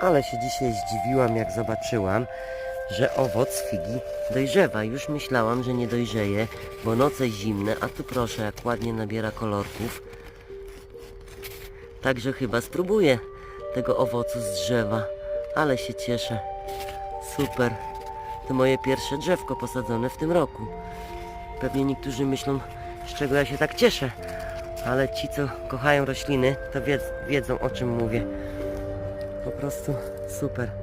Ale się dzisiaj zdziwiłam, jak zobaczyłam, że owoc figi dojrzewa. Już myślałam, że nie dojrzeje, bo noce zimne, a tu proszę, jak ładnie nabiera kolorków. Także chyba spróbuję tego owocu z drzewa. Ale się cieszę. Super. To moje pierwsze drzewko posadzone w tym roku. Pewnie niektórzy myślą, z czego ja się tak cieszę. Ale ci, co kochają rośliny, to wiedzą, o czym mówię. Po prostu super.